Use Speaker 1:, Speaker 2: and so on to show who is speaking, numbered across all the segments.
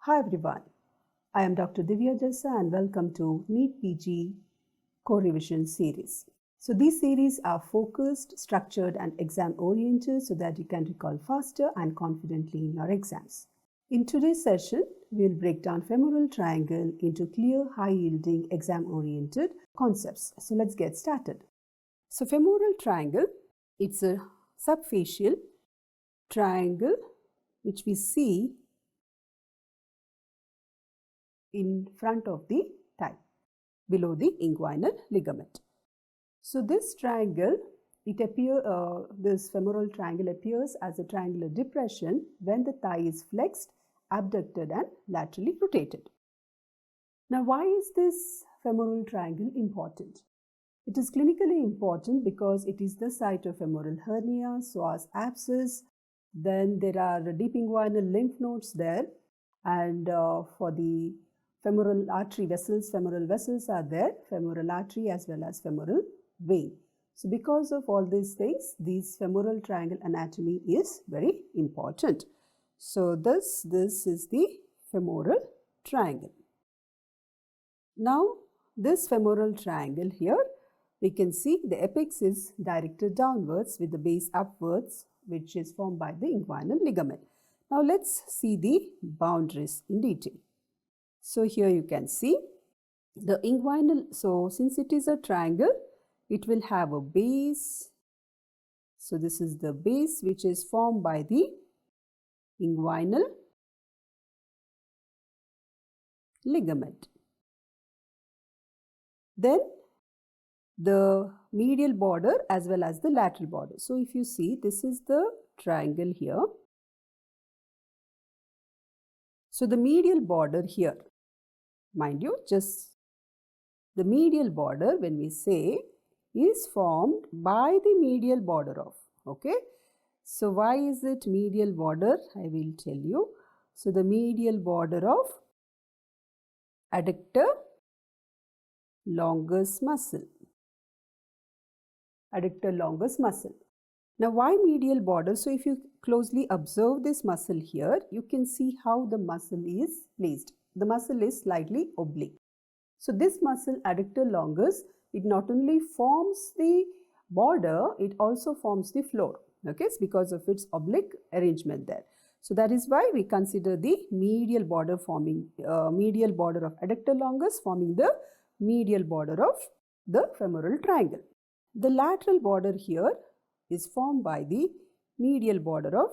Speaker 1: Hi everyone, I am Dr. Divya Shanthi and welcome to NEET PG Core Revision series. So these series are focused, structured and exam oriented so that you can recall faster and confidently in your exams. In today's session, we will break down femoral triangle into clear, high-yielding, exam-oriented concepts. So let's get started. So femoral triangle, it's a subfacial triangle which we see in front of the thigh, below the inguinal ligament. So this triangle, this femoral triangle appears as a triangular depression when the thigh is flexed, abducted and laterally rotated. Now, why is this femoral triangle important? It is clinically important because it is the site of femoral hernia, psoas abscess. Then there are deep inguinal lymph nodes there, and for the femoral artery vessels, femoral vessels are there, femoral artery as well as femoral vein. So because of all these things, this femoral triangle anatomy is very important. So this is the femoral triangle. Now this femoral triangle here, we can see the apex is directed downwards with the base upwards, which is formed by the inguinal ligament. Now let's see the boundaries in detail. So here you can see the inguinal, so since it is a triangle, it will have a base. So this is the base which is formed by the inguinal ligament. Then the medial border as well as the lateral border. So if you see, this is the triangle here. So the medial border here, mind you, just the medial border when we say is formed by the medial border of, okay. So why is it medial border? I will tell you. So the medial border of adductor longus muscle. Adductor longus muscle. Now why medial border? So if you closely observe this muscle here, you can see how the muscle is placed. The muscle is slightly oblique. So this muscle adductor longus, it not only forms the border, it also forms the floor. Okay, it's because of its oblique arrangement there. So that is why we consider the medial border forming, medial border of adductor longus forming the medial border of the femoral triangle. The lateral border here is formed by the medial border of,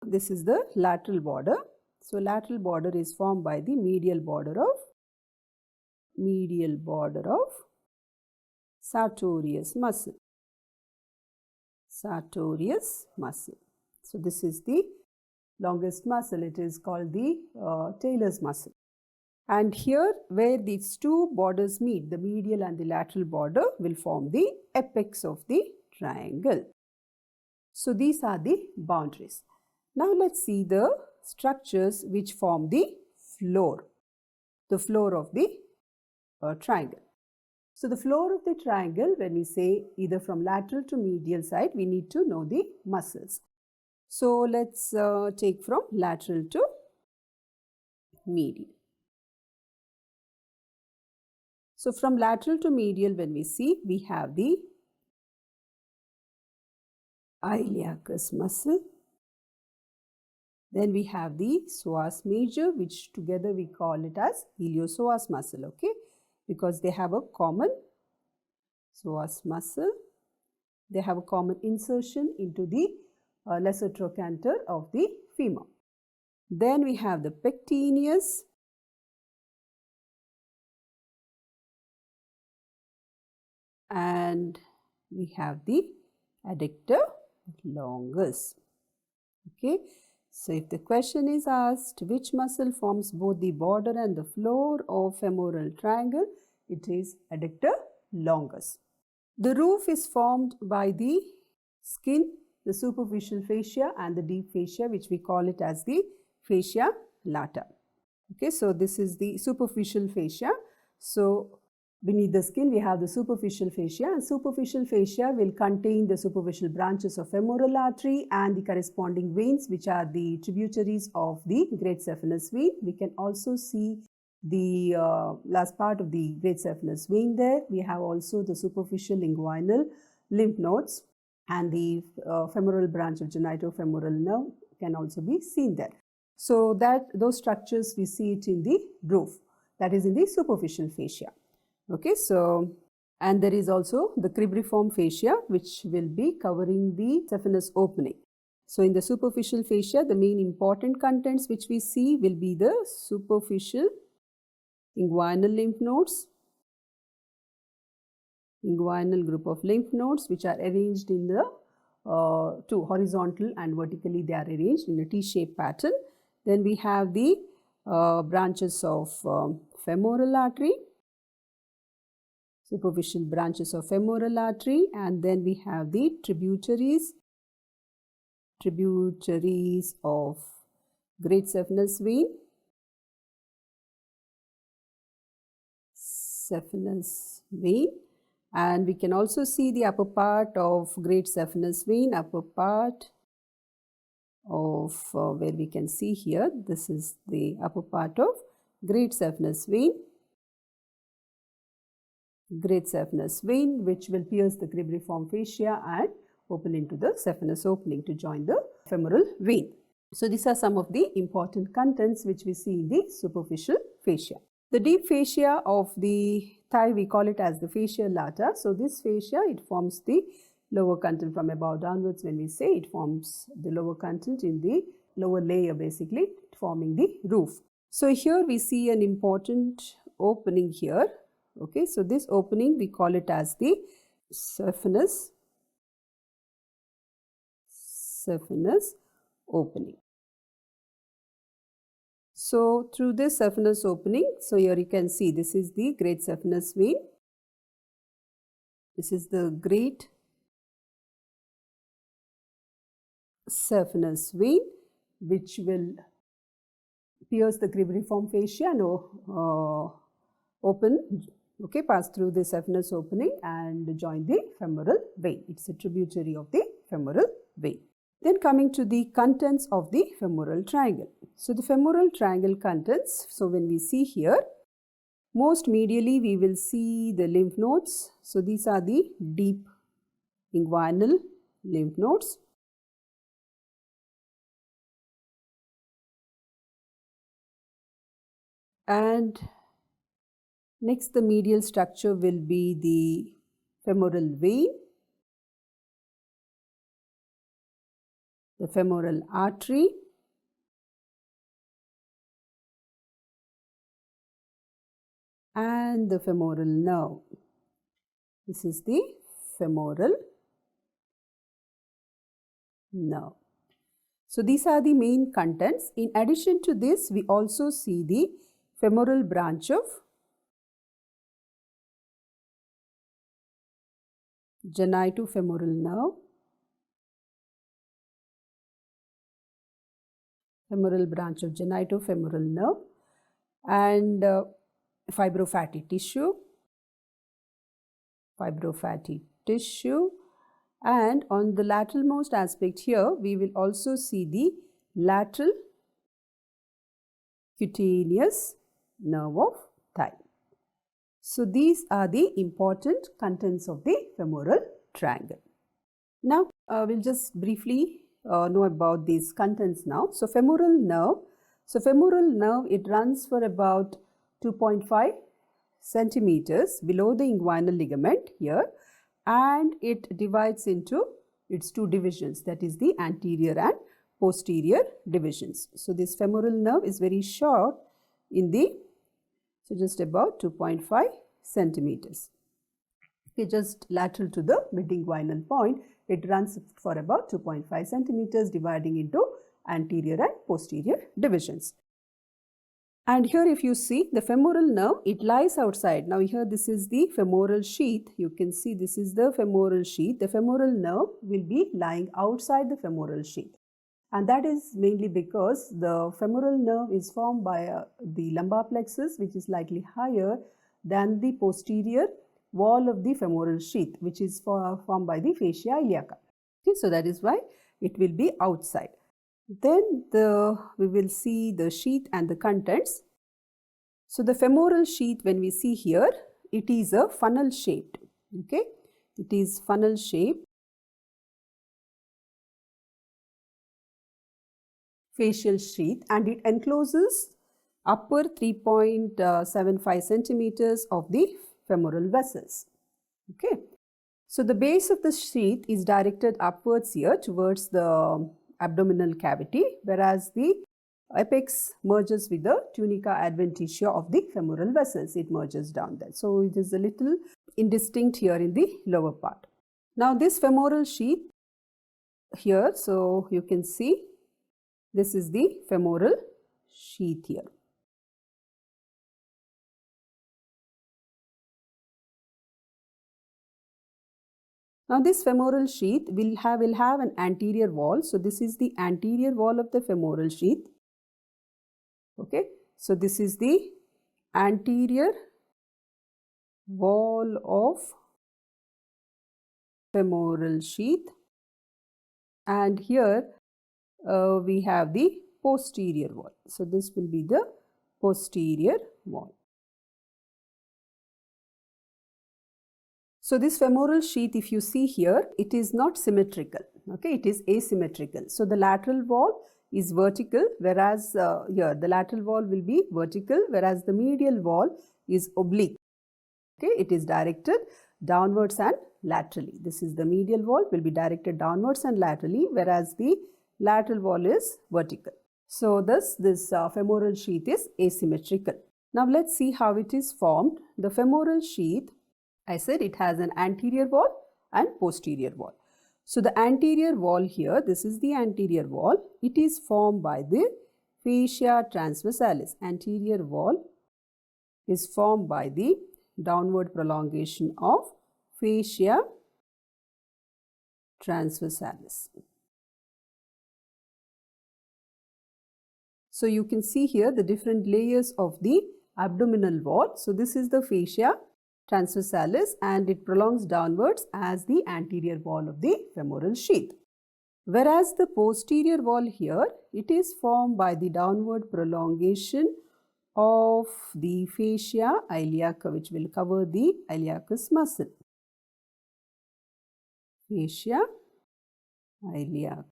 Speaker 1: this is the lateral border. So lateral border is formed by the medial border of sartorius muscle. Sartorius muscle. So this is the longest muscle. It is called the Taylor's muscle. And here where these two borders meet, the medial and the lateral border will form the apex of the triangle. So these are the boundaries. Now let's see the structures which form the floor of the triangle. So the floor of the triangle, when we say either from lateral to medial side, we need to know the muscles. So let's take from lateral to medial. So from lateral to medial, when we see, we have the iliacus muscle. Then we have the psoas major, which together we call it as iliopsoas muscle, okay, because they have a common psoas muscle. They have a common insertion into the lesser trochanter of the femur. Then we have the pectineus. And we have the adductor longus, okay. So if the question is asked which muscle forms both the border and the floor of femoral triangle, it is adductor longus. The roof is formed by the skin, the superficial fascia and the deep fascia, which we call it as the fascia lata. Okay, so this is the superficial fascia. So Beneath the skin, we have the superficial fascia, and superficial fascia will contain the superficial branches of femoral artery and the corresponding veins, which are the tributaries of the great saphenous vein. We can also see the last part of the great saphenous vein there. We have also the superficial inguinal lymph nodes, and the femoral branch of genitofemoral nerve can also be seen there. So those structures we see it in the roof, that is in the superficial fascia. Okay, so and there is also the 𝗕𝗵𝗵𝗂 fascia, which will be covering the saphenous opening. So in the superficial fascia, the main important contents which we see will be the superficial inguinal lymph nodes, inguinal group of lymph nodes, which are arranged in the two horizontal and vertically they are arranged in a T-shaped pattern. Then we have the branches of femoral artery, superficial branches of femoral artery, and then we have the tributaries of great saphenous vein, and we can also see the upper part of great saphenous vein, upper part of where we can see here, this is the upper part of great saphenous vein, which will pierce the 𝗕𝗵𝗵𝗂 fascia and open into the saphenous opening to join the femoral vein. So these are some of the important contents which we see in the superficial fascia. The deep fascia of the thigh, we call it as the fascia lata. So this fascia, it forms the lower content from above downwards. When we say it forms the lower content in the lower layer, basically forming the roof. So here we see an important opening here. Okay, so this opening we call it as the saphenous opening. So through this saphenous opening, so here you can see this is the great saphenous vein. This is the great saphenous vein, which will pierce the 𝗕𝗵𝗵𝗂 fascia and open, okay, pass through the saphenous opening and join the femoral vein. It's a tributary of the femoral vein. Then coming to the contents of the femoral triangle. So the femoral triangle contents, so when we see here, most medially we will see the lymph nodes. So these are the deep inguinal lymph nodes. And next, the medial structure will be the femoral vein, the femoral artery, and the femoral nerve. This is the femoral nerve. So these are the main contents. In addition to this, we also see the femoral branch of genitofemoral nerve, femoral branch of genitofemoral nerve, and fibrofatty tissue, and on the lateralmost aspect here we will also see the lateral cutaneous nerve of thigh. So these are the important contents of the femoral triangle. Now we'll just briefly know about these contents now. So femoral nerve. So femoral nerve, it runs for about 2.5 centimeters below the inguinal ligament here, and it divides into its two divisions, that is the anterior and posterior divisions. So this femoral nerve is very short in the, so just about 2.5 centimeters. Okay, just lateral to the mid-inguinal point, it runs for about 2.5 centimeters, dividing into anterior and posterior divisions. And here if you see the femoral nerve, it lies outside. Now here this is the femoral sheath. You can see this is the femoral sheath. The femoral nerve will be lying outside the femoral sheath. And that is mainly because the femoral nerve is formed by the lumbar plexus, which is slightly higher than the posterior wall of the femoral sheath, which is formed by the fascia iliaca. Okay, so that is why it will be outside. Then we will see the sheath and the contents. So the femoral sheath, when we see here, it is a funnel shaped. Okay, it is funnel shaped fascial sheath, and it encloses upper 3.75 centimeters of the femoral vessels. Okay, so the base of the sheath is directed upwards here towards the abdominal cavity, whereas the apex merges with the tunica adventitia of the femoral vessels. It merges down there. So it is a little indistinct here in the lower part. Now this femoral sheath here, so you can see this is the femoral sheath here. Now this femoral sheath will have an anterior wall. So this is the anterior wall of the femoral sheath. Okay, so this is the anterior wall of femoral sheath, and here we have the posterior wall. So this will be the posterior wall. So this femoral sheath, if you see here, it is not symmetrical. Okay, it is asymmetrical. So the lateral wall is vertical, whereas here the lateral wall will be vertical, whereas the medial wall is oblique. Okay, it is directed downwards and laterally. This is the medial wall will be directed downwards and laterally, whereas the lateral wall is vertical. So this femoral sheath is asymmetrical. Now let's see how it is formed. The femoral sheath, I said it has an anterior wall and posterior wall. So the anterior wall here, this is the anterior wall. It is formed by the fascia transversalis. Anterior wall is formed by the downward prolongation of fascia transversalis. So you can see here the different layers of the abdominal wall. So this is the fascia transversalis, and it prolongs downwards as the anterior wall of the femoral sheath. Whereas the posterior wall here, it is formed by the downward prolongation of the fascia iliaca, which will cover the iliacus muscle. Fascia iliaca.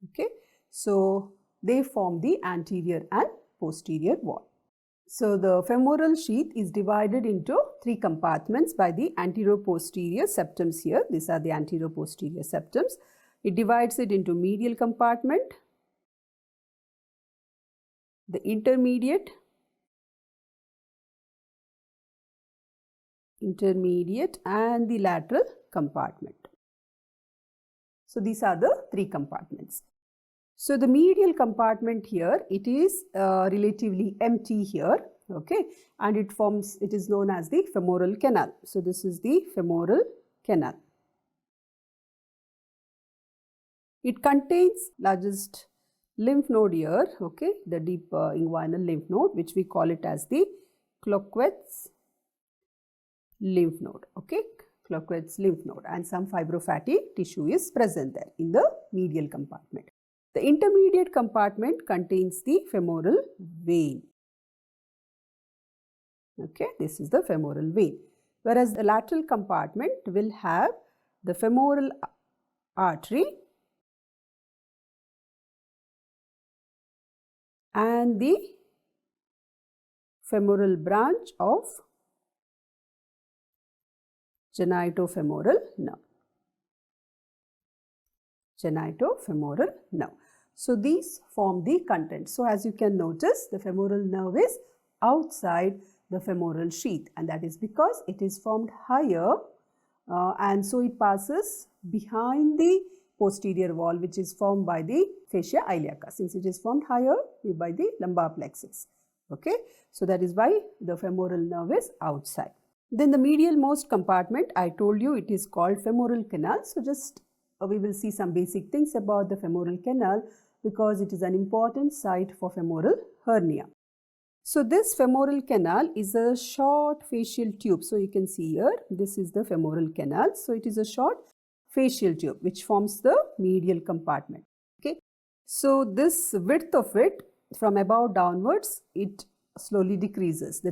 Speaker 1: Okay, so they form the anterior and posterior wall. So the femoral sheath is divided into 3 compartments by the anteroposterior septums here. These are the anteroposterior septums. It divides it into medial compartment, the intermediate, and the lateral compartment. So these are the 3 compartments. So the medial compartment here, it is relatively empty here, okay, and it is known as the femoral canal. So this is the femoral canal. It contains largest lymph node here, okay, the deep inguinal lymph node, which we call it as the 𝗥𝗄𝗄𝗧 lymph node, okay, 𝗥𝗄𝗄𝗧 lymph node, and some fibrofatty tissue is present there in the medial compartment. The intermediate compartment contains the femoral vein. Okay, this is the femoral vein. Whereas the lateral compartment will have the femoral artery and the femoral branch of genitofemoral nerve. Genitofemoral nerve. So these form the content. So as you can notice, the femoral nerve is outside the femoral sheath, and that is because it is formed higher, and so it passes behind the posterior wall, which is formed by the fascia iliaca, since it is formed higher by the lumbar plexus. Okay, so that is why the femoral nerve is outside. Then the medial most compartment, I told you it is called femoral canal. So just we will see some basic things about the femoral canal, because it is an important site for femoral hernia. So this femoral canal is a short fascial tube. So you can see here, this is the femoral canal. So it is a short fascial tube which forms the medial compartment. Okay. So this width of it from above downwards, it slowly decreases. The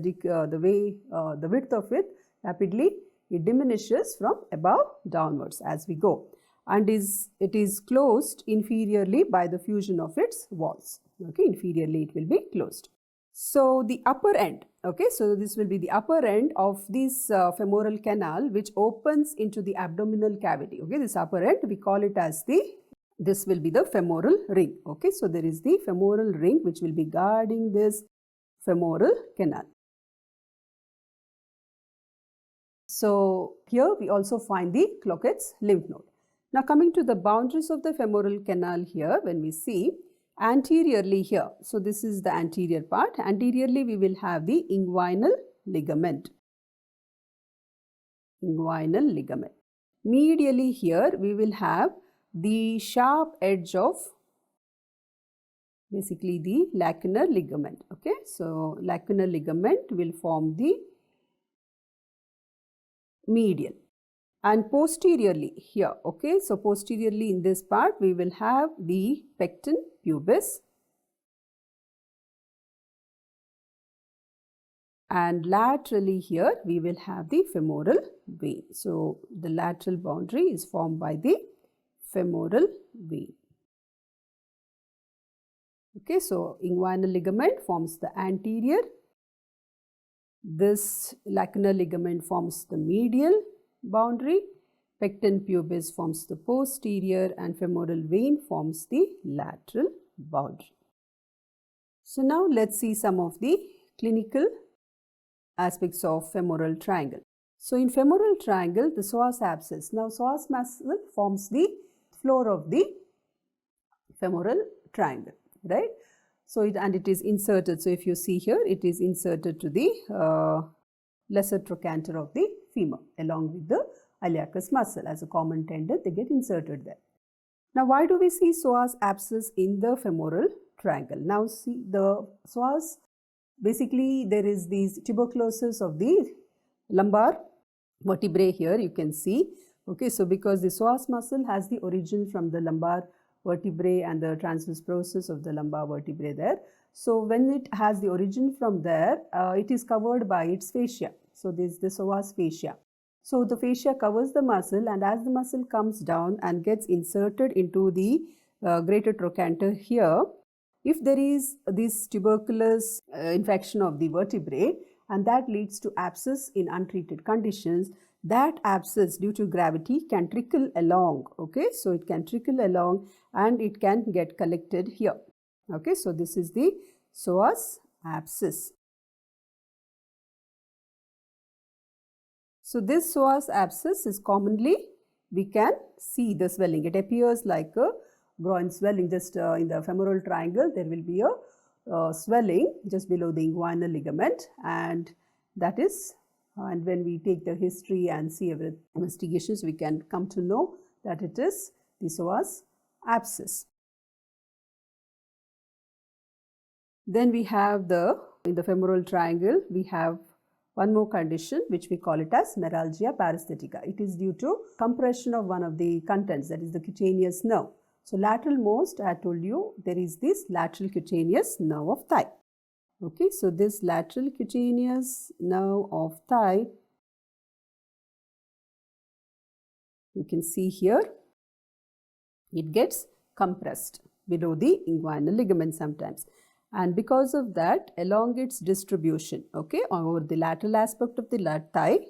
Speaker 1: width of it rapidly, it diminishes from above downwards as we go, and it is closed inferiorly by the fusion of its walls. Okay, inferiorly it will be closed. So the upper end, okay, so this will be the upper end of this femoral canal which opens into the abdominal cavity. Okay, this upper end, we call it as this will be the femoral ring. Okay, so there is the femoral ring which will be guarding this femoral canal. So here we also find the 𝗘𝗘𝗧 lymph node. Now coming to the boundaries of the femoral canal here, when we see anteriorly here, so this is the anterior part. Anteriorly we will have the inguinal ligament. Inguinal ligament. Medially here we will have the sharp edge of basically the lacunar ligament. Okay, so lacunar ligament will form the medial. And posteriorly here, okay, so posteriorly in this part we will have the pecten pubis, and laterally here we will have the femoral vein. So the lateral boundary is formed by the femoral vein. Okay, so inguinal ligament forms the anterior, this lacunar ligament forms the medial boundary, pecten pubis forms the posterior, and femoral vein forms the lateral boundary. So now let's see some of the clinical aspects of femoral triangle. So in femoral triangle, the psoas abscess. Now psoas muscle forms the floor of the femoral triangle, right? So it is inserted. So if you see here, it is inserted to the lesser trochanter of the femur along with the iliacus muscle as a common tendon. They get inserted there. Now why do we see psoas abscess in the femoral triangle? Now see the psoas, basically there is these tuberculosis of the lumbar vertebrae here you can see. Okay, so because the psoas muscle has the origin from the lumbar vertebrae and the transverse process of the lumbar vertebrae there. So when it has the origin from there, it is covered by its fascia. So this is the psoas fascia. So the fascia covers the muscle, and as the muscle comes down and gets inserted into the greater trochanter here, if there is this tuberculous infection of the vertebrae and that leads to abscess in untreated conditions, that abscess due to gravity can trickle along. Okay, so it can trickle along and it can get collected here. Okay, so this is the psoas abscess. So this psoas abscess is commonly, we can see the swelling. It appears like a groin swelling. Just in the femoral triangle there will be a swelling just below the inguinal ligament, and that is, and when we take the history and see every investigations, we can come to know that it is the psoas abscess. Then we have in the femoral triangle, we have one more condition which we call it as neuralgia paresthetica. It is due to compression of one of the contents, that is the cutaneous nerve. So lateral most, I told you, there is this lateral cutaneous nerve of thigh. Okay, so this lateral cutaneous nerve of thigh, you can see here, it gets compressed below the inguinal ligament sometimes. And because of that, along its distribution, okay, over the lateral aspect of the thigh,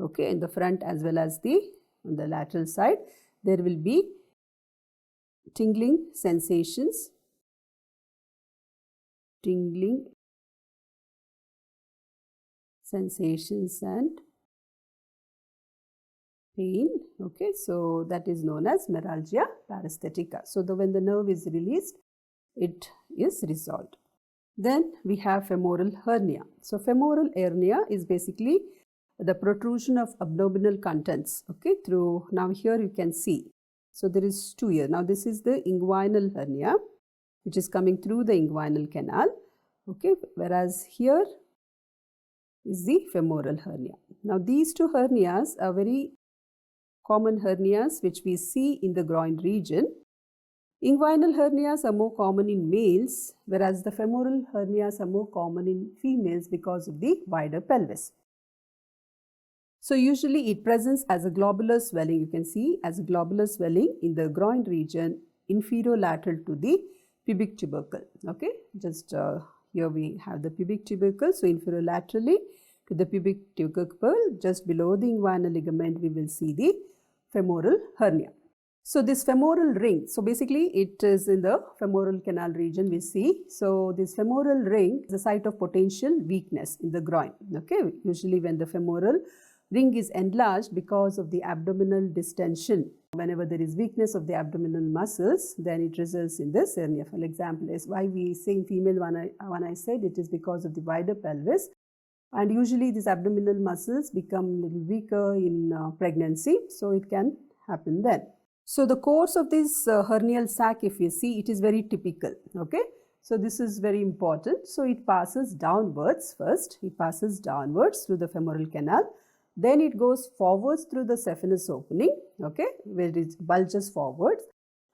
Speaker 1: okay, in the front as well as on the lateral side, there will be tingling sensations, tingling sensations and pain. Okay, so that is known as neuralgia paresthetica. So when the nerve is released, it is resolved. Then we have femoral hernia. So femoral hernia is basically the protrusion of abdominal contents, okay, through, now here you can see. So there is two here. Now this is the inguinal hernia which is coming through the inguinal canal. okay, whereas here is the femoral hernia. Now these two hernias are very common hernias which we see in the groin region. Inguinal hernias are more common in males, whereas the femoral hernias are more common in females because of the wider pelvis. So usually it presents as a globular swelling. You can see as a globular swelling in the groin region inferolateral to the pubic tubercle. Okay, just here we have the pubic tubercle. So inferolaterally to the pubic tubercle, just below the inguinal ligament, we will see the femoral hernia. So this femoral ring, so basically it is in the femoral canal region we see. So this femoral ring is a site of potential weakness in the groin. Okay, usually when the femoral ring is enlarged because of the abdominal distension, whenever there is weakness of the abdominal muscles, then it results in this hernia. For example, is why we say in female when I said it is because of the wider pelvis, and usually these abdominal muscles become a little weaker in pregnancy, so it can happen then. So the course of this hernial sac, if you see, it is very typical. Okay, so this is very important. So it passes downwards first. It passes downwards through the femoral canal. Then it goes forwards through the saphenous opening. Okay, where it bulges forwards,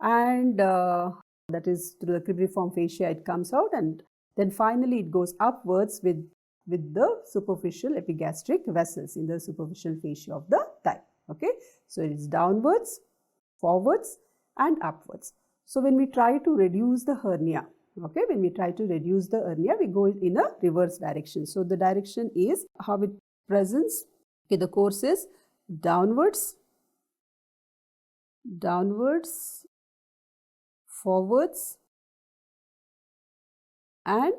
Speaker 1: and that is through the cribriform fascia it comes out, and then finally it goes upwards with the superficial epigastric vessels in the superficial fascia of the thigh. Okay, so it is downwards, forwards and upwards. So when we try to reduce the hernia, okay, when we try to reduce the hernia, we go in a reverse direction. So the direction is how it presents. Okay, the course is downwards, downwards, forwards and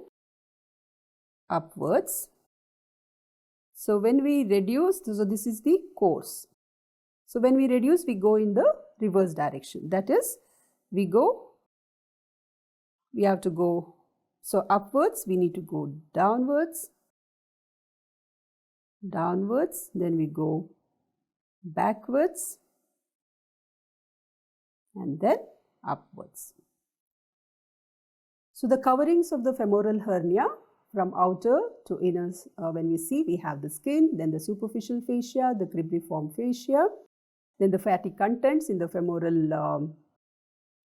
Speaker 1: upwards. So when we reduce, so this is the course. So when we reduce, we go in the reverse direction. That is, we have to go, so upwards, we need to go downwards, downwards, then we go backwards and then upwards. So the coverings of the femoral hernia from outer to inner, when we see, we have the skin, then the superficial fascia, the cribriform fascia, then the fatty contents in the femoral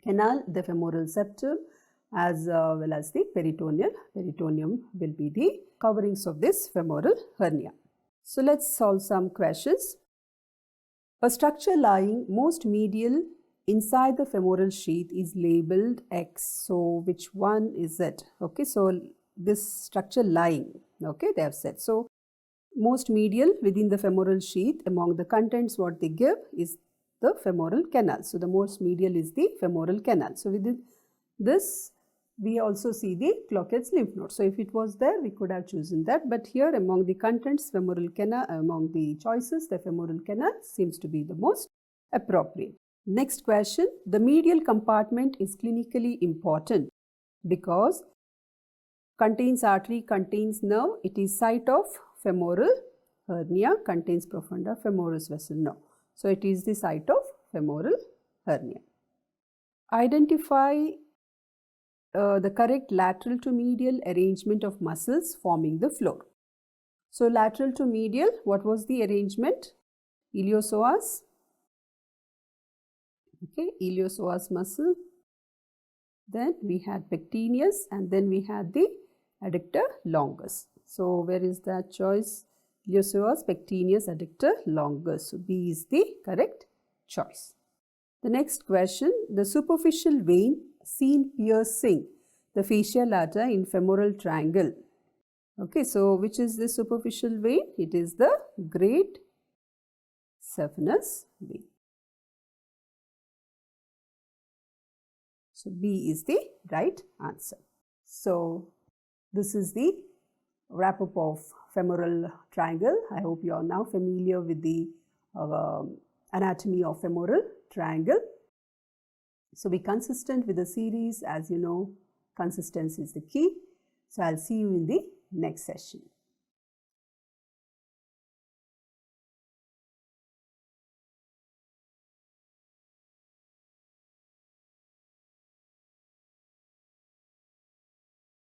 Speaker 1: canal, the femoral septum, as well as the peritoneal. Peritoneum will be the coverings of this femoral hernia. So let's solve some questions. A structure lying most medial inside the femoral sheath is labeled X. So which one is it? Okay, so this structure lying, okay, they have said. So most medial within the femoral sheath, among the contents what they give is the femoral canal. So the most medial is the femoral canal. So within this we also see the Kārpēk's lymph node. So if it was there, we could have chosen that. But here among the contents, femoral canal, among the choices, the femoral canal seems to be the most appropriate. Next question, the medial compartment is clinically important because contains artery, contains nerve, it is site of femoral hernia, contains profunda femoris vessel. No. So it is the site of femoral hernia. Identify the correct lateral to medial arrangement of muscles forming the floor. So lateral to medial, what was the arrangement? Iliopsoas. Okay, iliopsoas muscle. Then we had pectineus and then we had the adductor longus. So where is that choice? Iliopsoas, pectineus, adductor longus. So B is the correct choice. The next question, the superficial vein seen piercing the fascia lata in femoral triangle. Okay, so which is the superficial vein? It is the great saphenous vein. So B is the right answer. So this is the wrap up of femoral triangle. I hope you are now familiar with the anatomy of femoral triangle. So be consistent with the series. As you know, consistency is the key. So I'll see you in the next session.